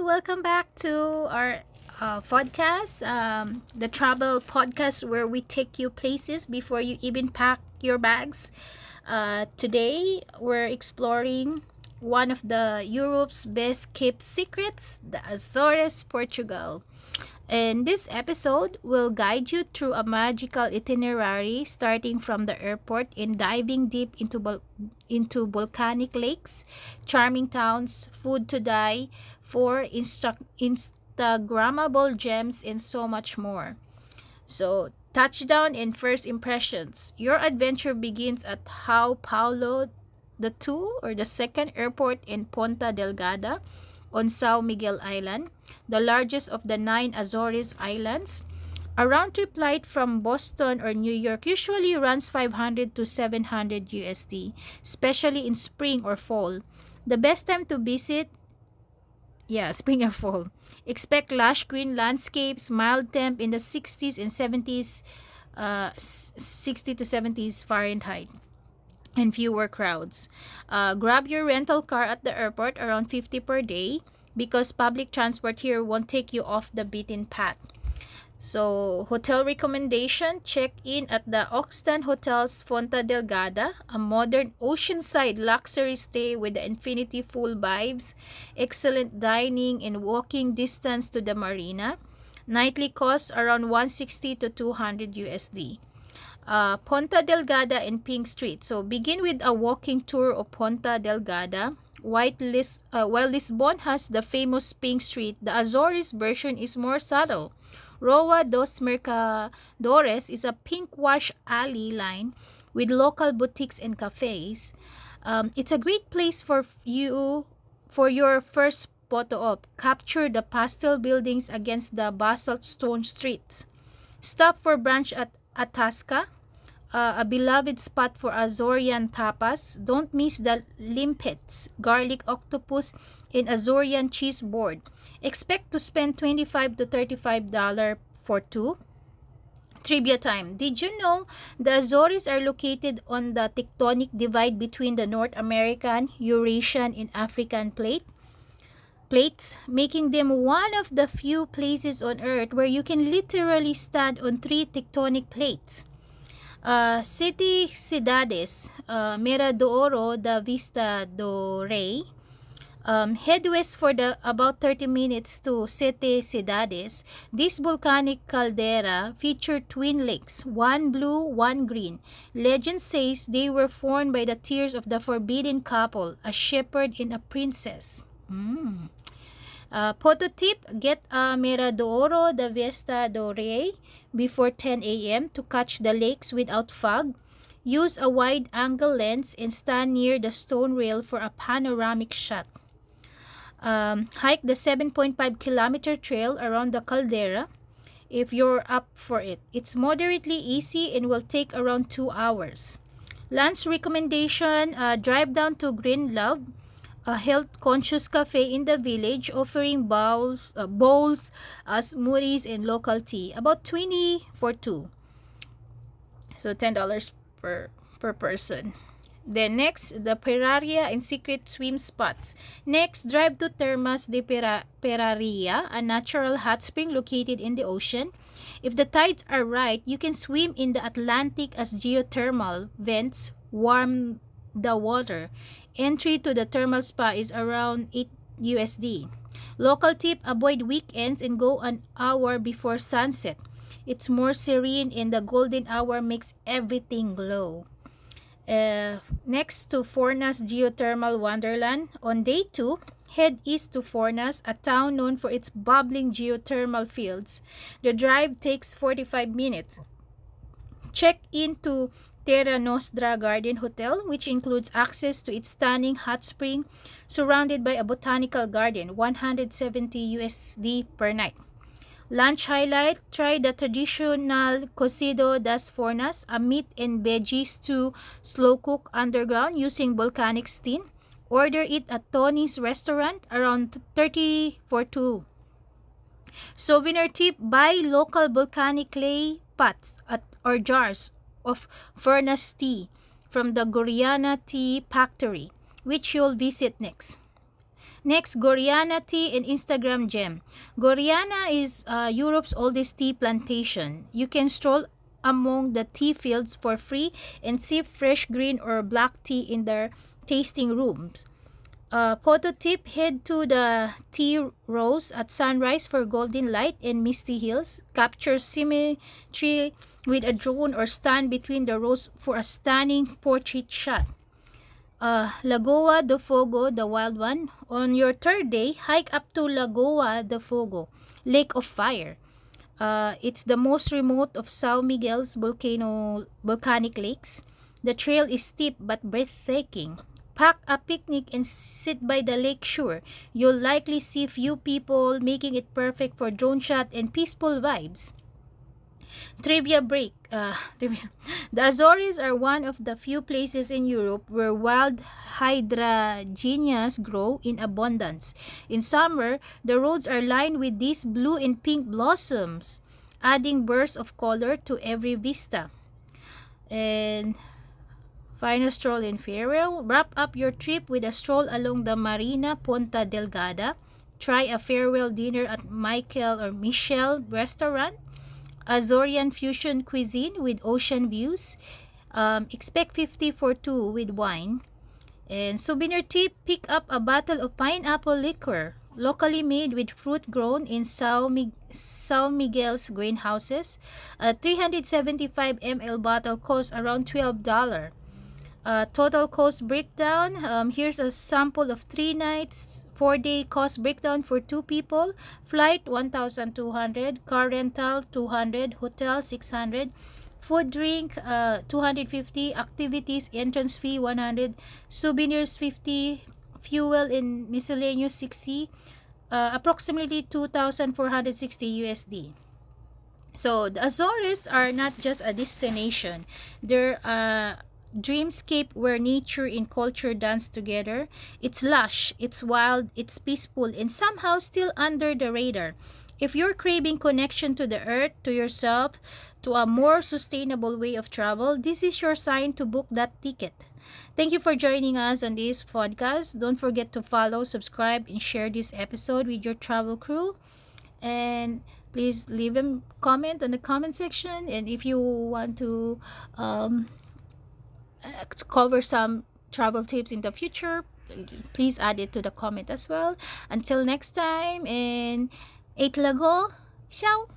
welcome back to our podcast, the travel podcast where we take you places before you even pack your bags. Today, we're exploring one of the Europe's best kept secrets, the Azores, Portugal. In this episode, we'll guide you through a magical itinerary starting from the airport and diving deep into volcanic lakes, charming towns, food to die for, Instagrammable gems, and so much more. So, touchdown and first impressions. Your adventure begins at How Paulo the second airport in Ponta Delgada on Sao Miguel Island, the largest of the nine Azores Islands. A round trip flight from Boston or New York usually runs 500 to 700 USD, especially in spring or fall. The best time to visit, spring or fall. Expect lush green landscapes, mild temp in the 60s and 70s, 60 to 70s Fahrenheit, and fewer crowds. Grab your rental car at the airport, around 50 per day, because public transport here won't take you off the beaten path. So, hotel recommendation, check in at the Oxtan Hotel's Fonta Delgada, a modern oceanside luxury stay with the infinity pool vibes, excellent dining and walking distance to the marina. Nightly costs around 160 to 200 USD. Ponta Delgada and Pink Street. So begin with a walking tour of Ponta Delgada. While Lisbon has the famous Pink Street, the Azores version is more subtle. Roa dos Mercadores is a pink wash alley line with local boutiques and cafes. It's a great place for your first photo op. Capture the pastel buildings against the basalt stone streets. Stop for brunch at Atasca, a beloved spot for Azorean tapas. Don't miss the limpets, garlic octopus, and Azorean cheese board. Expect to spend $25 to $35 for two. Trivia time. Did you know the Azores are located on the tectonic divide between the North American, Eurasian, and African plates, making them one of the few places on Earth where you can literally stand on three tectonic plates. City Cidades, Mera de Oro, the Vista do Rey. Head west for the about 30 minutes to Sete Cidades. This volcanic caldera featured twin lakes, one blue, one green. Legend says they were formed by the tears of the forbidden couple, a shepherd and a princess. Photo tip, get a Mera de Oro de Vista do Rey before 10 a.m. to catch the lakes without fog. Use a wide-angle lens and stand near the stone rail for a panoramic shot. Hike the 7.5-kilometer trail around the caldera if you're up for it. It's moderately easy and will take around 2 hours. Lunch recommendation, drive down to Green Love, a health-conscious cafe in the village offering bowls, smoothies, and local tea. About 20 for two. So $10 per person. Then next, the Peraria and secret swim spots. Next, drive to Termas de Peraria, a natural hot spring located in the ocean. If the tides are right, you can swim in the Atlantic as geothermal vents warm the water. Entry to the thermal spa is around 8 USD. Local tip, avoid weekends and go an hour before sunset. It's more serene and the golden hour makes everything glow. Next to Fornas Geothermal Wonderland. On day 2, head east to Fornas, a town known for its bubbling geothermal fields. The drive takes 45 minutes. Check into Terra Nostra Garden Hotel, which includes access to its stunning hot spring surrounded by a botanical garden, 170 USD per night. Lunch highlight, try the traditional Cocido das Fornas, a meat and veggie stew slow cook underground using volcanic steam. Order it at Tony's restaurant, around 30 for two. Souvenir tip, buy local volcanic clay pots or jars of furnace tea from the Goriana Tea Factory, which you'll visit next. Next, Goriana tea and Instagram gem. Goriana is Europe's oldest tea plantation. You can stroll among the tea fields for free and sip fresh green or black tea in their tasting rooms. Photo tip, head to the tea rows at sunrise for golden light and misty hills. Capture symmetry with a drone or stand between the rows for a stunning portrait shot. Lagoa de Fogo, the wild one. On your third day, hike up to Lagoa de Fogo, Lake of Fire. It's the most remote of São Miguel's volcanic lakes. The trail is steep but breathtaking. Pack a picnic and sit by the lake shore. You'll likely see few people, making it perfect for drone shot and peaceful vibes. Trivia break. The Azores are one of the few places in Europe where wild hydrangeas grow in abundance. In summer, the roads are lined with these blue and pink blossoms, adding bursts of color to every vista. And final stroll in farewell. Wrap up your trip with a stroll along the Marina Ponta Delgada. Try a farewell dinner at Michael or Michelle restaurant. Azorian fusion cuisine with ocean views. Expect 50 for two with wine. And souvenir tip, pick up a bottle of pineapple liquor, locally made with fruit grown in São Miguel's greenhouses. A 375 ml bottle costs around $12. Total cost breakdown. Here's a sample of 3 nights, 4-day cost breakdown for 2 people. Flight 1,200, car rental 200, hotel 600, food drink 250, activities entrance fee 100, souvenirs 50, fuel and miscellaneous 60, approximately 2,460 USD. So the Azores are not just a destination; they're a dreamscape where nature and culture dance together. It's lush, it's wild, it's peaceful, and somehow still under the radar. If you're craving connection to the earth, to yourself, to a more sustainable way of travel, this is your sign to book that ticket. Thank you for joining us on this podcast. Don't forget to follow, subscribe, and share this episode with your travel crew. And please leave a comment on the comment section. And if you want to um, cover some travel tips in the future, please add it to the comment as well. Until next time, and 8 lago, ciao!